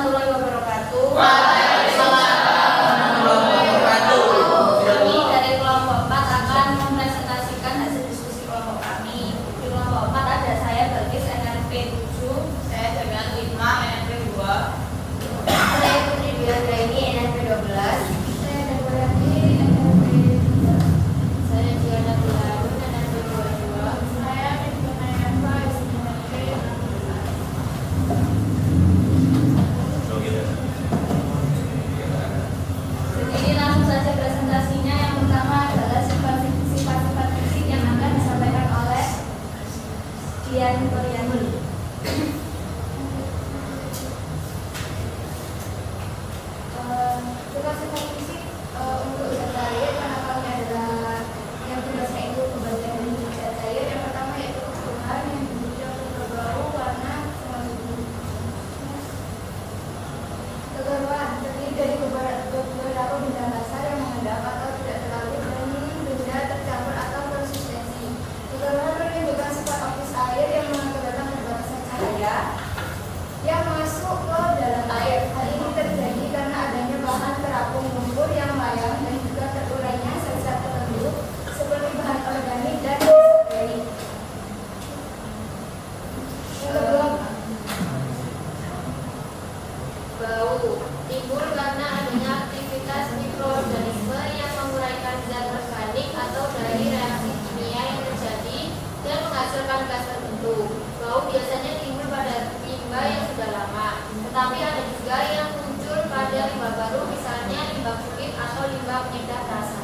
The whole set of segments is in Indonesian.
warahmatullahi wabarakatuh. Kami dari kelompok 4 akan mempresentasikan hasil diskusi kelompok kami. Di kelompok 4 ada saya Balkis NNP 7, Saya Damian 5 NNP 2. saya Putri Biandraini NNP 12, Saya Dakwayati NNP 3. saya Diana Bilarun NNP 22. Saya Nayamba NNP 16. Jadi langsung saja presentasinya. Yang pertama adalah sifat-sifat fisik yang akan disampaikan oleh Dian Koryani. Sifat-sifat fisik untuk zat cair karena kami adalah yang tugasnya itu pembagian dari zat cair. Yang pertama yaitu kebutuhan yang dibutuhkan untuk berbau, warna, sama suhu. Kegaruhan terdiri dari beberapa benda dasar yang mengendap atau tidak terlalu dan benda tercampur atau konsistensi. Kegaruhan menunjukkan sifat optis air yang mengakibatkan terbatasan cahaya yang masuk ke dalam air. Hal ini terjadi karena adanya bahan terapung lumpur yang melayang dan juga terurainya zat-zat tertentu seperti bahan organik dan bakteri. Yang kedua, Bau timbul karena adanya aktivitas mikroorganisme yang menguraikan zat organik atau dari reaksi kimia yang terjadi dan menghasilkan gas tertentu. Bau biasanya timbul pada limbah yang sudah lama, tetapi ada juga yang muncul pada limbah baru, misalnya limbah kulit atau limbah penyedap rasa.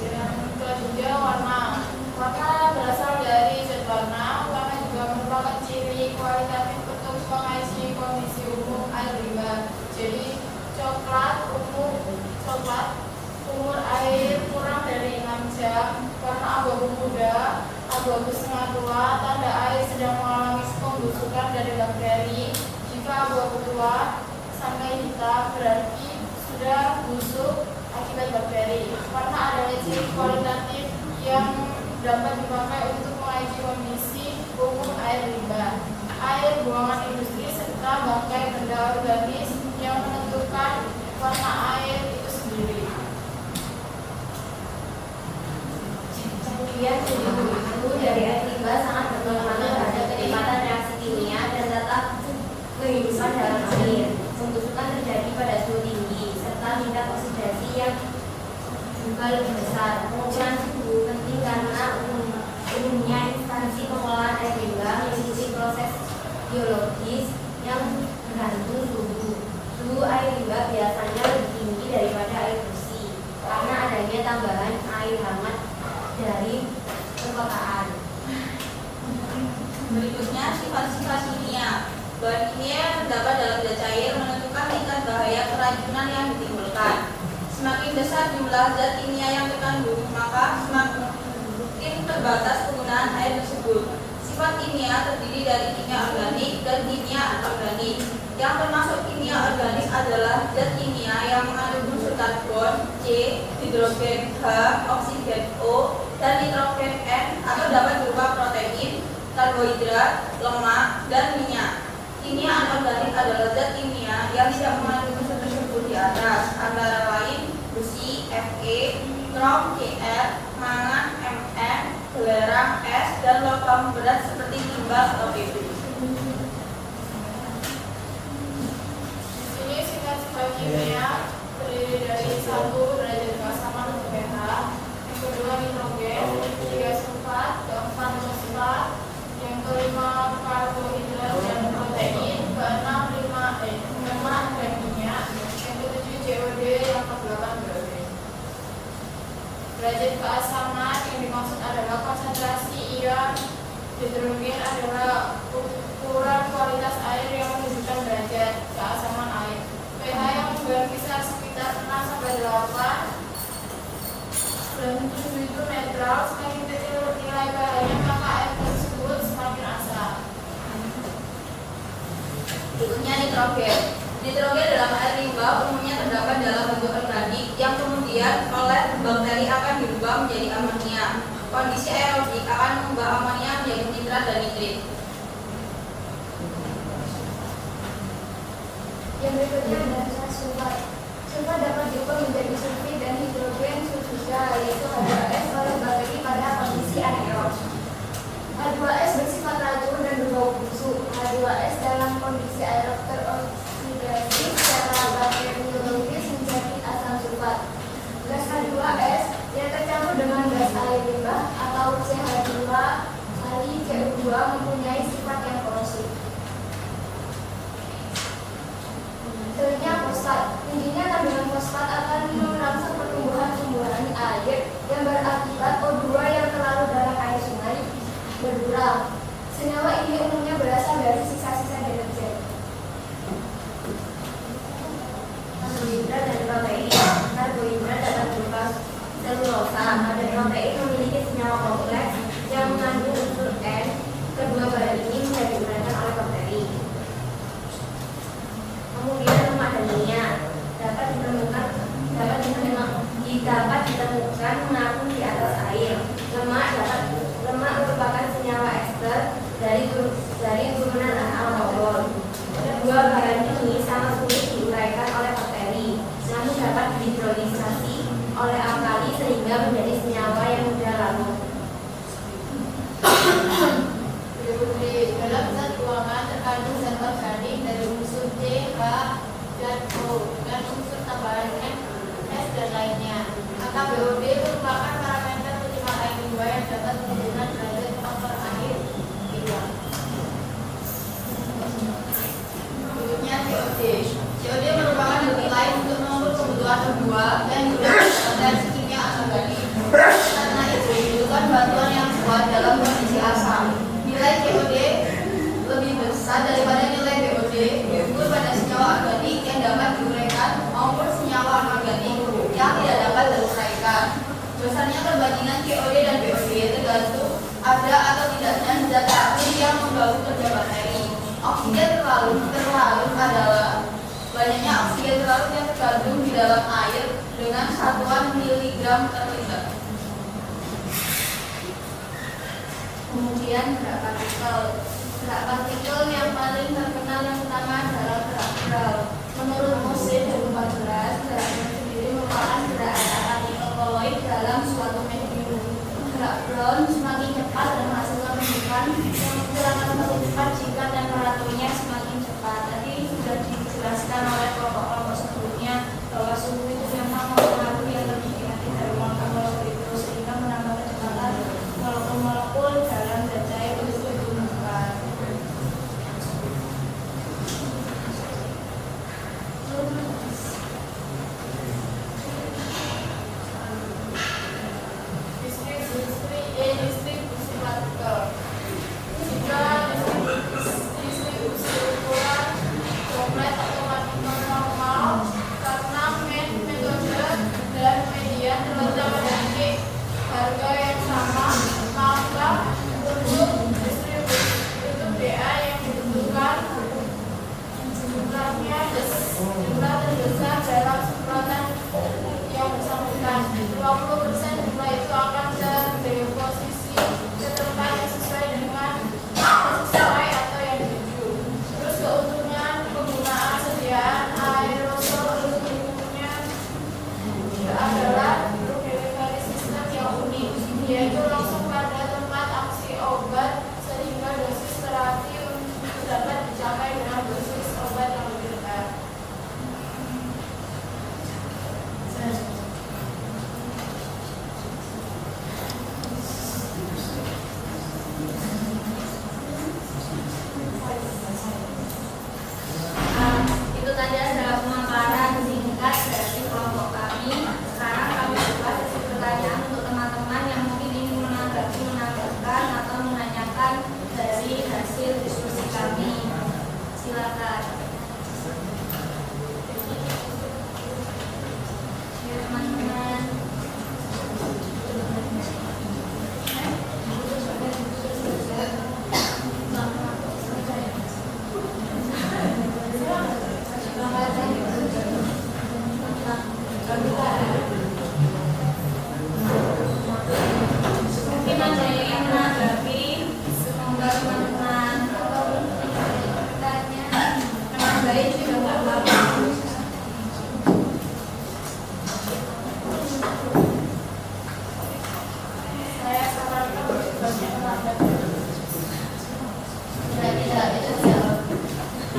Yang selanjutnya warna. Warna berasal dari zat warna. Warna juga merupakan ciri kualitatif untuk mengaisi kondisi umum air limbah. Jadi coklat umur air kurang dari 6 jam, warna abu-abu muda, abu-abu setengah tua, tanda air sedang mengalami pembusukan dari bakteri. Jika abu-abu tua sampai hitam berarti sudah busuk akibat bakteri. Warna adalah ciri kualitatif yang dapat dipakai untuk mengaji kondisi umum air limbah, air buangan industri serta bangkai benda organis yang menentukan warna air itu sendiri. Kemudian suhu dari air limbah sangat berpengaruh terhadap kenikmatan reaksi kimia dan tata kehidupan dalam air. Pembusukan terjadi pada suhu tinggi serta tingkat oksidasi yang juga lebih besar. Pengukuran suhu penting karena umumnya instansi pengelolaan air limbah mengikuti proses biologis yang bergantung suhu. Suhu air limbah biasanya lebih tinggi daripada air bersih karena adanya tambahan air hangat dari perkotaan. Berikutnya sifat-sifat kimia. Bahan kimia yang terdapat dalam zat cair menentukan tingkat bahaya keracunan yang ditimbulkan. Semakin besar jumlah zat kimia yang terkandung, maka semakin terbatas penggunaan air tersebut. Sifat kimia terdiri dari kimia organik dan kimia anorganik. Yang termasuk kimia organik adalah zat kimia yang mengandung unsur karbon C, hidrogen H, oksigen O, dan nitrogen N atau dapat berupa protein, karbohidrat, lemak, dan minyak. Kimia anorganik adalah zat kimia yang tidak mengandung unsur tersebut di atas, antara lain besi Fe, krom Cr, mangan Mn, belerang S, dan logam berat seperti timbal atau Pb. Di sini sifat-sifat kimia terdiri dari 1 derajat keasaman untuk pH, yang kedua nitrogen, 3 sulfat, keempat fosfat, yang kelima karbohidrat dan protein, keenam lemak dan minyak, yang ketujuh COD, yang kedelapan BOD. Derajat keasaman yang dimaksud adalah konsentrasi ion hidrogen adalah ukuran kualitas air yang menunjukkan derajat keasaman air. pH yang berkisar sekitar 6 sampai 8 dan 7 itu netral. Semakin kecil nilai pH-nya maka air tersebut semakin asam. Berikutnya nitrogen. Nitrogen dalam air limbah umumnya terdapat dalam bentuk organik yang kemudian oleh bakteri akan dirubah menjadi amonia. Kondisi aerobik akan mengubah amonia menjadi nitrat dan nitrit. berikutnya adalah sulfat. Sulfat dapat diubah menjadi sulfit dan hidrogen sulfida, yaitu H2S oleh bakteri pada kondisi anaerob. H2S bersifat racun dan berbau busuk. H2S dalam kondisi aerob teroksidasi secara bakteriologis menjadi asam sulfat. Gas H2S yang tercampur dengan gas air limbah atau CH2 kali CO2 mempunyai sifat yang korosif. Selanjutnya fosfat. Tingginya kandungan fosfat akan merangsang pertumbuhan tumbuhan air yang berakibat O2 yang terlarut dalam air sungai berkurang. Senyawa ini umumnya berasal dari sisa-sisa deterjen. Karbohidrat dan protein. Karbohidrat dapat berupa selulosa. Pada protein memiliki senyawa kompleks yang mengandung unsur N. Kedua bahan ini menjadi diuraikan oleh bakteri. Kemudian lemak dan minyak dapat ditemukan mengapung di atas air. Lemak merupakan senyawa ester dari turunan alkohol. Kedua bahan ini sangat sulit diuraikan oleh bakteri, namun dapat dihidrolisasi oleh alkali sehingga menjadi senyawa yang mudah larut. Dalam zat ruangan terkandung zat organik dari unsur C, H, dan O dengan unsur tambahan N, S, dan lainnya. Maka BOD merupakan parameter penerimaan limbah yang dapat menentukan derajat kotor air. Berikutnya COD. COD merupakan nilai untuk mengukur kebutuhan kedua dan digunakan dari kimia anorganik. Karena itu dibutuhkan bantuan yang kuat dalam kondisi asam. Nilai COD lebih besar daripada nilai BOD diukur pada senyawa organik yang dapat diuraikan maupun senyawa anorganik yang tidak dapat diuraikan. Besarnya perbandingan COD dan BOD tergantung ada atau tidaknya zat aktif yang membantu kerja bakteri. Oksigen terlarut adalah banyaknya oksigen terlarut yang terkandung di dalam air dengan satuan miligram per liter. Kemudian gerak partikel. Gerak partikel yang paling terkenal yang pertama adalah gerak Brown. Menurut Mose 2014, gerak Brown sendiri merupakan gerakan partikel koloid dalam suatu medium. Gerak Brown semakin cepat dan hasilnya menunjukkan yang menggunakan semakin cepat jika temperaturnya semakin cepat. Tadi sudah dijelaskan oleh kelompok-kelompok sebelumnya bahwa suhu itu memang mempengaruhi yang lebih negatif dari molekul itu sehingga menambah kecepatan molekul-molekul dalam zat cair itu ditumbuhkan. Deskripsi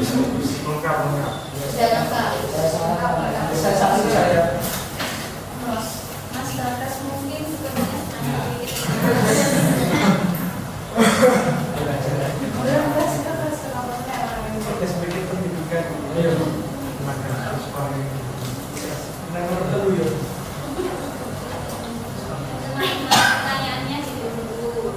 Lengkap. Sudah lengkap. Saya satu saya. Mas Bagas mungkin sebenarnya Oke, sedikit pendidikan. Ayo, makan harus paling. Nomor dulu ya. pertanyaannya dulu.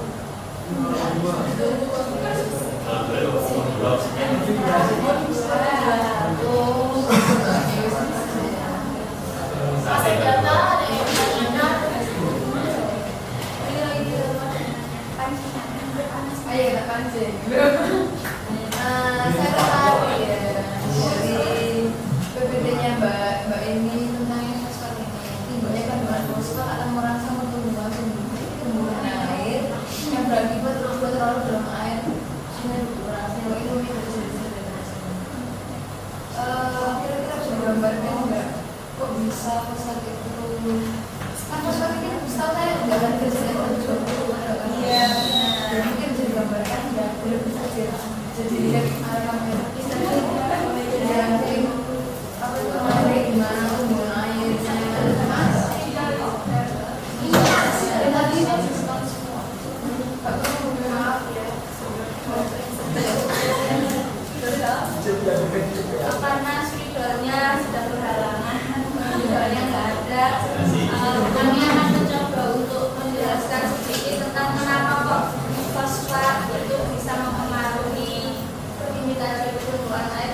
Masih data ada yang bertanya. Ayo kita pancing. Saya tertarik ya dari PPT-nya Mbak ini tentang yang fosfat ini. Timbulnya kandungan fosfat akan merangsang tumbuhan air yang berakibat terlalu dalam air sungai berkurang. Senyawa itu kira-kira bisa digambarkan nggak? Kok bisa fosfat itu? Kan fosfat ini setahu saya nggak ada kegiatan juga. Iya. Mungkin bisa digambarkan ya, boleh bisa jadi lihat arah merah kita yang apa itu namanya gimana hubungan air mas tadi maaf ya Karena spidolnya sudah berhalangan, spidolnya nggak ada. Kami akan mencoba untuk menjelaskan sedikit tentang kenapa kok fosfat itu bisa mempengaruhi permintaan pertumbuhan air.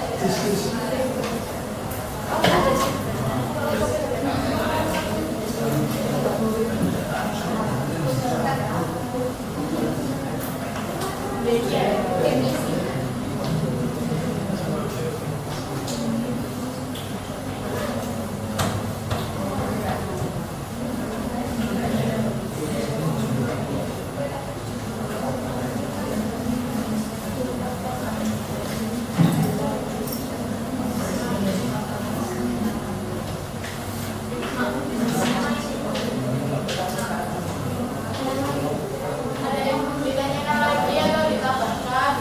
Ada yang mau ditanyakan lagi atau ditambahkan?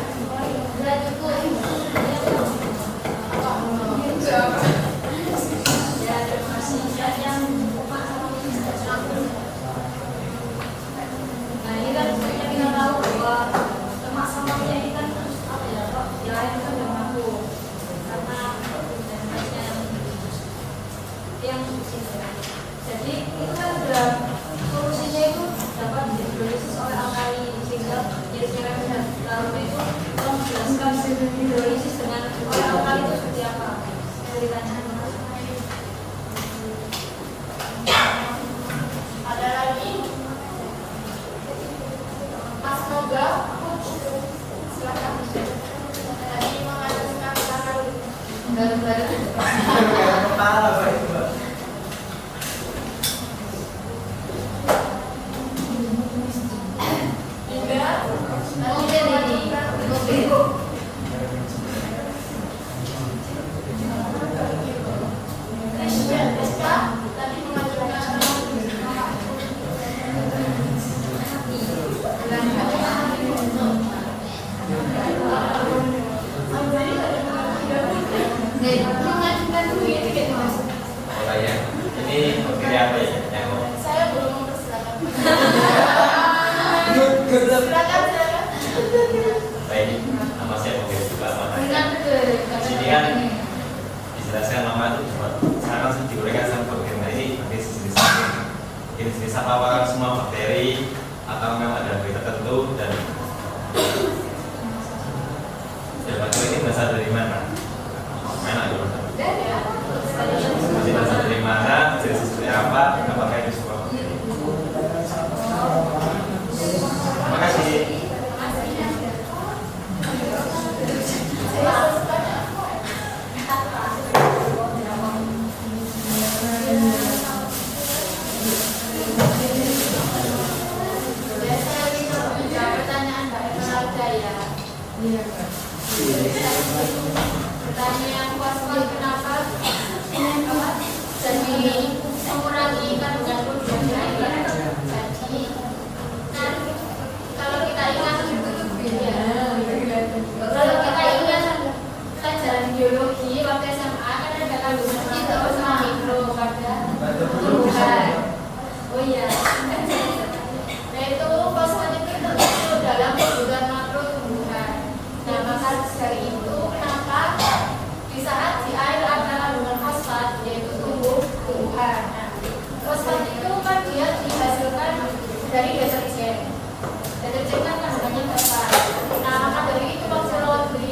Sudah cukup. Ya, terima kasih. Yang nah, ini kan sebenarnya kita tahu bahwa lemak sama ini kan apa ya, Pak? Ya, itu kan yang mampu karena yang jadi itu kan sudah solusinya itu dapat dihidrolisis oleh alkali sehingga kira-kira lalu itu tolong menjelaskan hidrolisis dengan oleh alkali itu seperti apa? Ceritanya ada lagi Mas Noga silakan tadi mengatakan baru-baru Kepala baik. Ini materi apa ya? Yang saya belum mempersilakan. Silakan. Silakan. baik, nama saya Mungkin juga Dengan namanya. betul. Di sini kan dijelaskan nama itu cuma sekarang sih diuraikan sama bagian ini jenis apakah semua bakteri atau memang ada bakteri tertentu dan bakteri ini berasal dari mana? Mana aja? Masih berasal dari mana? Jenis seperti apa? Dan apakah itu sebuah bakteri? Terima kasih. Pertanyaan fosfat kenapa jadi mengurangi kandungan protein di air? Jadi kan kalau kita ingat kalau kita ingat pelajaran kasus dari itu, kenapa di saat di air ada kandungan fosfat, yaitu tumbuhan. Nah, fosfat itu kan dia dihasilkan dari deterjen. Deterjen kan kandungannya fosfat. Nah, maka dari itu waktu laundry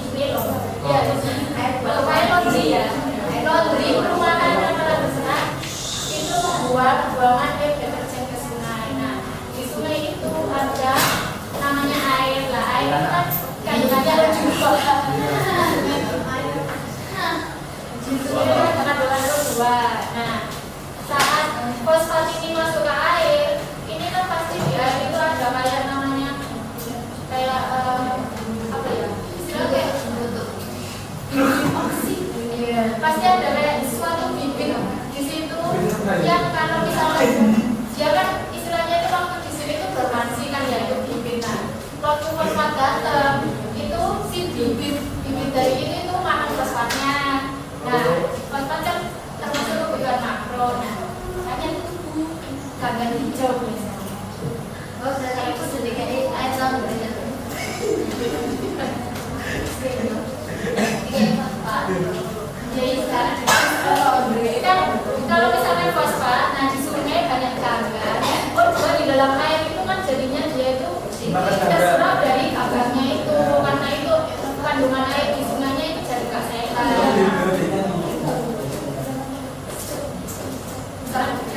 laundry ya, laundry perumahan yang pada besar itu membuang buangan deterjen ke sungai. Nah, di sungai itu ada namanya air lah. Air itu kan kandungannya juga. Kandungan O2. Nah, saat fosfat ini masuk ke air, ini kan pasti di air itu ada kayak namanya kayak apa ya? Istilahnya kayak pasti ada kayak suatu bibit di situ yang kalau misalnya dia kan istilahnya itu waktu di sini itu dormansi kan ya, itu bibit. Nah, waktu fosfat datang itu si bibit dari ini tuh makan fosfatnya. Nah, fosfat kan termasuk kebutuhan makro. Nah, hanya tumbuh ganggan hijau misalnya. Oh, berarti itu sedikit air laundry itu. Jadi sekarang kalau misalnya fosfat, nah di sungai banyak ganggan. O2 di dalam air itu kan jadinya dia itu terserap dari ganggannya itu, karena itu kandungan air di sungainya itu jadi gak sehat.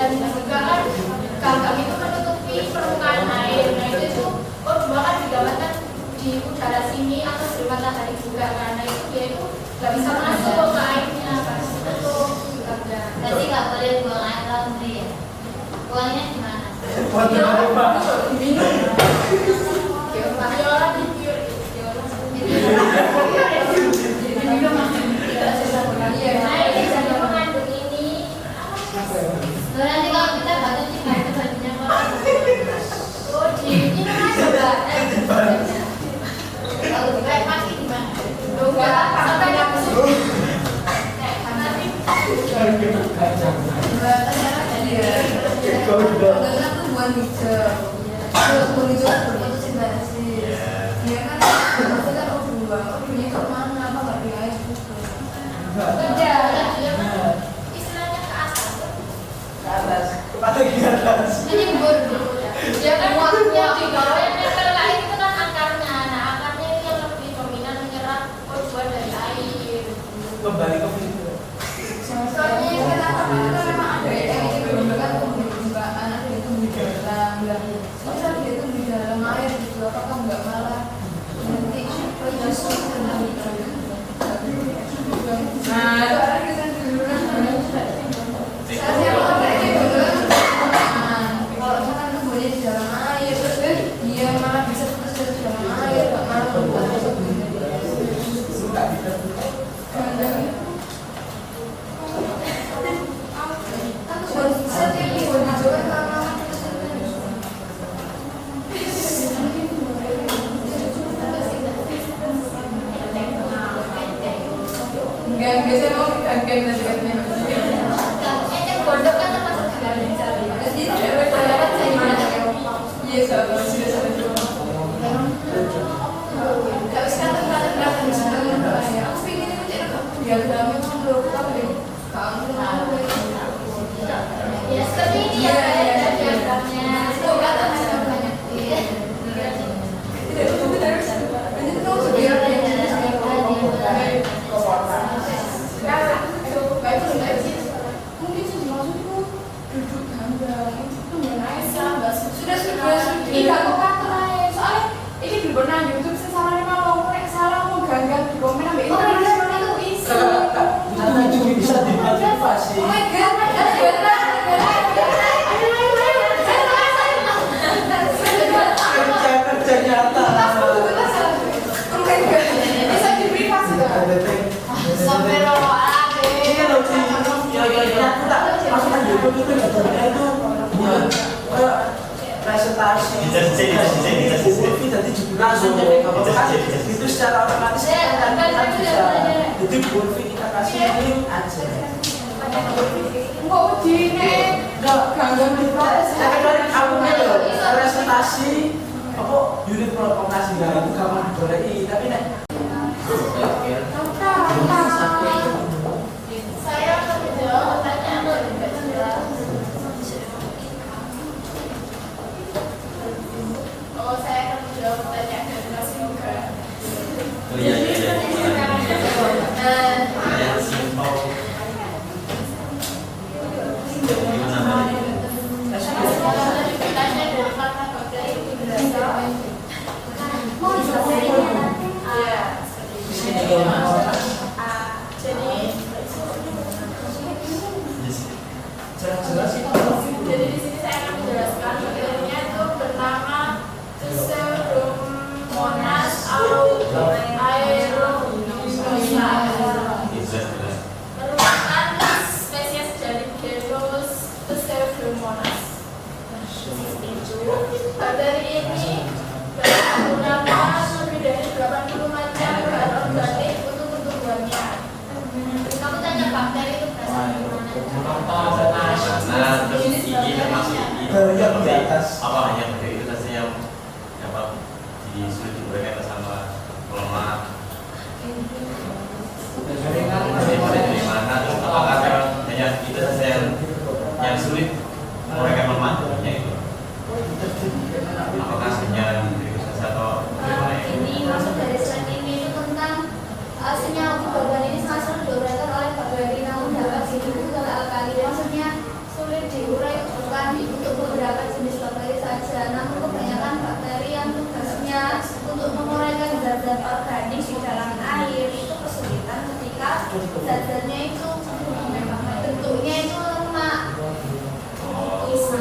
Dan juga kan ganggang itu menutupi permukaan air. Nah itu O2 kan didapatkan di udara sini atau di matahari juga, karena itu dia itu nggak bisa masuk ke airnya, pasti tutup ganggang. Berarti nggak boleh buang air laundry ya? Buangnya di mana? Nanti kalau kita batu cika itu bajunya Oh, di ini aja Mbak. kalau kayak pasti di mana? Sampai nggak masuk. Beda, dia kan istilahnya ke atas. Ini berdua. Dia kan waktunya di bawah yang nempel ke air itu kan akarnya. Nah, akarnya ini yang lebih dominan menyerap O2 dari air. Kembali ke situ. Soalnya yang kita tahu itu kan memang ada yang ini berkembang pembukaan, ada yang tumbuh di dalam. Misal dia tumbuh di dalam air gitu, apakah nggak malah nanti justru nah, itu ada kita dulu kan. Saya mau kayak gitu kan. Kalau misalkan tumbuhnya di dalam air, terus dia malah bisa terus di dalam air, nggak malah masuk ke biasanya mau ganggang dan dekatnya. Yang pondok kan termasuk ganggang cari. Jadi dapat saya gimana? Iya, sudah sampai tapi sekarang ternyata di sana ya. Aku pengen itu diagramnya memang belum tahu deh. Kamu ya seperti ini ya diagramnya. Semoga ada banyak. Tidak benar. Ini tuh biar mungkin sih dimaksud itu duduk ganggang itu nggak sudah tidak kok katanya soalnya ini di pernah YouTube saya salah kalau salah mau ganggang di komen ambil internet itu isi Itu bisa dimotivasi. oh my god Kerja nyata. oh my god bisa di privasi sampai Ini loh sih, ya aku tak masukkan YouTube itu gambarnya itu kayak presentasi. Jadi langsung jadi itu secara otomatis kita bisa. Jadi Bulfi kita kasih link aja. kok di ini ganggang di proses Tapi dari aku loh presentasi apa unit provokasi itu gampang digoreki tapi nek yang di atas. Apa hanya bakteri itu saja yang dapat sulit diuraikan sama lemak? Dari mana? Apakah hanya itu saja yang sulit menguraikan lemak? Hanya itu. Apakah hanya dari itu saja atau bagaimana? Ini maksud dari slide ini itu tentang senyawa bahan ini sangat sulit diuraikan oleh bakteri namun dapat dihubungkan oleh alkali. Maksudnya sulit diurai bukan untuk beberapa jenis bakteri saja, namun kebanyakan bakteri yang tugasnya untuk menguraikan zat-zat organik di dalam air itu kesulitan ketika zat-zatnya itu bentuknya itu lemak.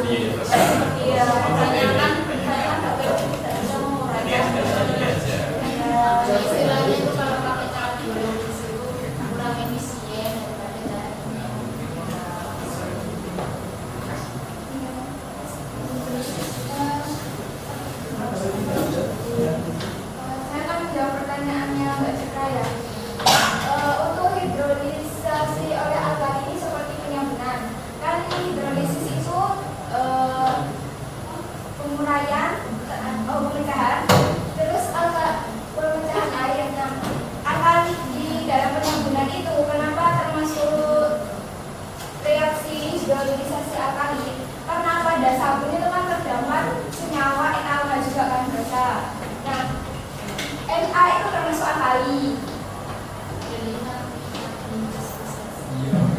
Iya, kebanyakan bakteri tidak bisa menguraikan. Istilahnya itu kalau pakai cara biologis itu kurang efisien daripada Saya akan menjawab pertanyaannya Mbak Citra ya. Untuk hidrolisasi oleh alkali ini seperti penyambunan. Kan hidrolisis itu penguraian, pemecahan, terus pemecahan air. Nah, alkali di dalam penyambunan itu kenapa termasuk reaksi hidrolisasi alkali? Karena pada sabun itu kan terdapat senyawa NaOH juga kan berasa. Nah, Na itu termasuk alkali.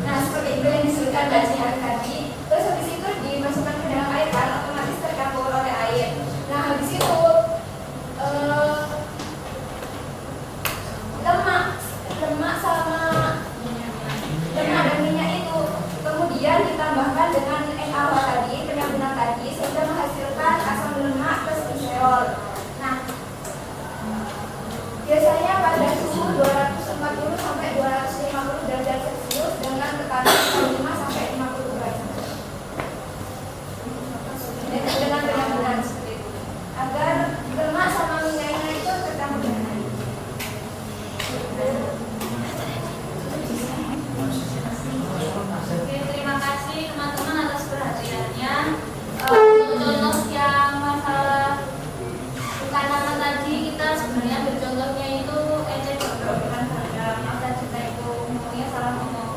Nah, seperti itu yang disebutkan Mbak Cihan tadi. Terus habis itu dimasukkan ke dalam air kan otomatis tercampur oleh air. Nah, habis itu lemak sama lemak dan minyak itu kemudian ditambahkan dengan NaOH tadi, penyambunan tadi sehingga menghasilkan asam lemak plus glycerol. Nah, biasanya pada suhu 240 sampai 250 derajat Celcius dengan tekanan 5 sampai 50 derajat. Dengan penyambunan seperti itu. Agar lemak sama minyaknya itu tercampur dengan air. Oke, terima kasih teman-teman atas perhatiannya. Untuk contoh yang masalah tanaman tadi, kita sebenarnya bercontohnya itu bukan pada masa kita itu ngomongnya salah ngomong.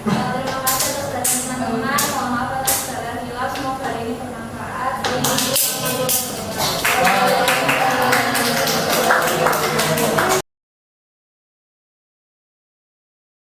Terima kasih atas perhatian teman-teman. Mohon maaf atas segala hilaf. Semoga hari ini bermanfaat.